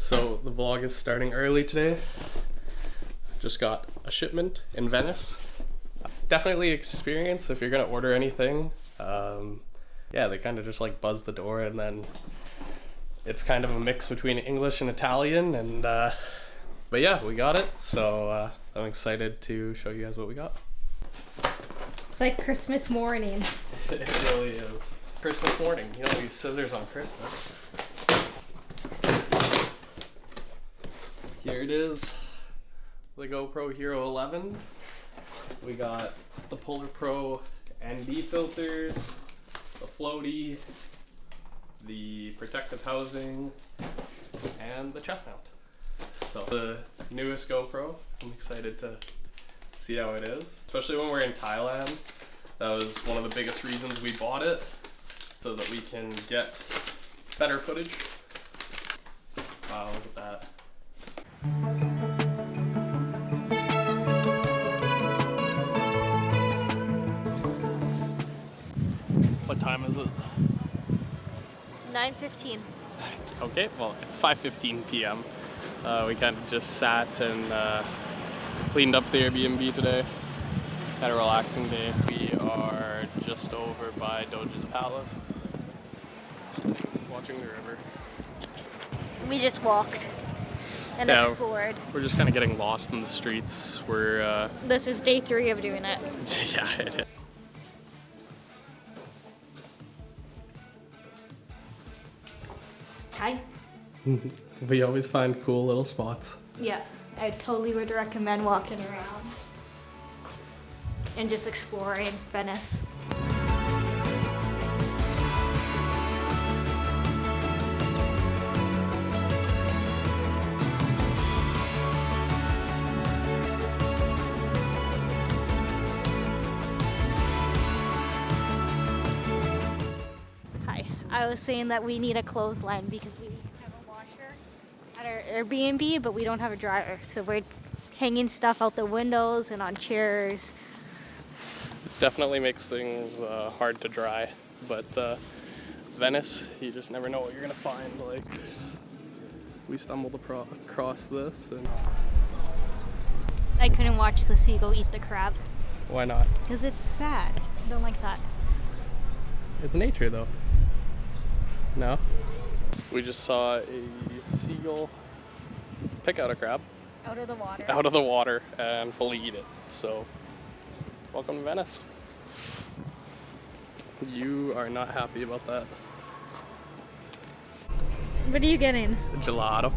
So the vlog is starting early today. Just got a shipment in Venice. Definitely experience if you're gonna order anything. Yeah, they kind of just like buzz the door, and then it's kind of a mix between English and Italian, and but yeah, we got it. So I'm excited to show you guys what we got. It's like Christmas morning. It really is. Christmas morning. You don't use scissors on Christmas. Here it is. The GoPro Hero 11. We got the Polar Pro ND filters, the floaty, the protective housing, and the chest mount. So the newest GoPro. I'm excited to see how it is, especially when we're in Thailand. That was one of the biggest reasons we bought it, so that we can get better footage. Wow, look at that. What time is it? 9:15. Okay, well, it's 5:15 p.m. We kind of just sat and cleaned up the Airbnb today. Had a relaxing day. We are just over by Doge's Palace, watching the river. We just walked and explored. We're just kind of getting lost in the streets. We're This is day 3 of doing it. yeah, it is. Hi. We always find cool little spots. Yeah, I totally would recommend walking around and just exploring Venice. Hi, I was saying that we need a clothesline because we have a washer at our Airbnb, but we don't have a dryer, so we're hanging stuff out the windows and on chairs. Definitely makes things hard to dry, but Venice, you just never know what you're gonna find. Like, we stumbled across this, and I couldn't watch the seagull eat the crab why not? because it's sad. I don't like that. It's nature, though. No? We just saw a seagull pick out a crab Out of the water. out of the water and fully eat it. So, welcome to Venice. You are not happy about that. What are you getting? Gelato.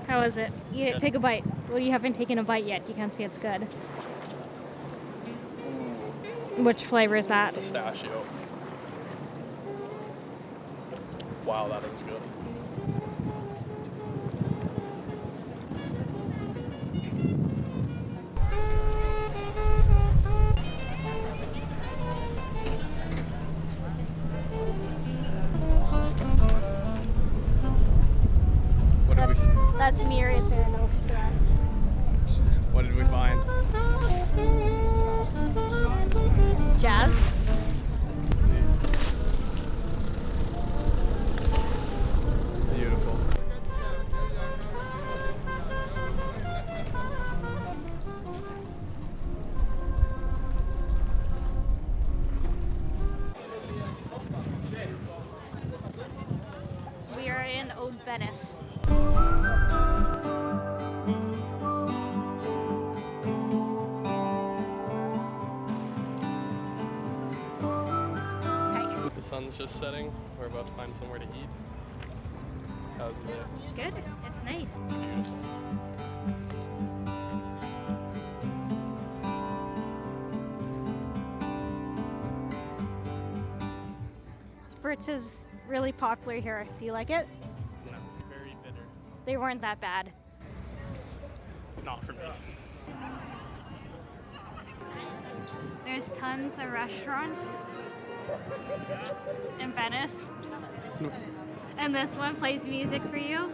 How is it? Eat it. Take a bite. Well, you haven't taken a bite yet. You can't see it's good. Which flavor is that? Pistachio. Wow, that is good. What did we? That's me right there. No stress. What did we find? Jazz? Beautiful. We are in Old Venice. Hi. The sun's just setting. We're about to find somewhere to eat. How's it? Good. It's nice. Spritz is really popular here. Do you like it? No, it's very bitter. They weren't that bad. Not for me. There's tons of restaurants in Venice. And this one plays music for you.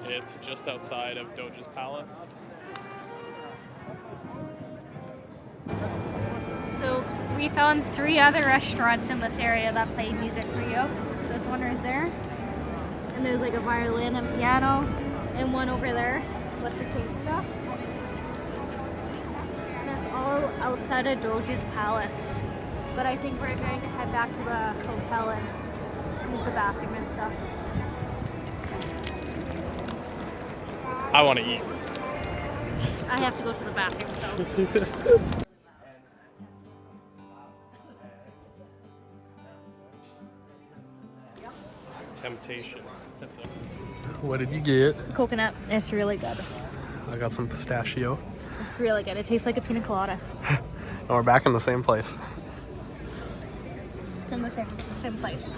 It's just outside of Doge's Palace. So we found 3 other restaurants in this area that play music for you. This one right there. And there's like a violin and piano. And one over there with the same stuff. And that's all outside of Doge's Palace. But I think we're going to head back to the hotel and use the bathroom and stuff. I want to eat. I have to go to the bathroom, so. Temptation. That's it. What did you get? Coconut. It's really good. I got some pistachio. It's really good. It tastes like a pina colada. And we're back in the same place. It's in the same place.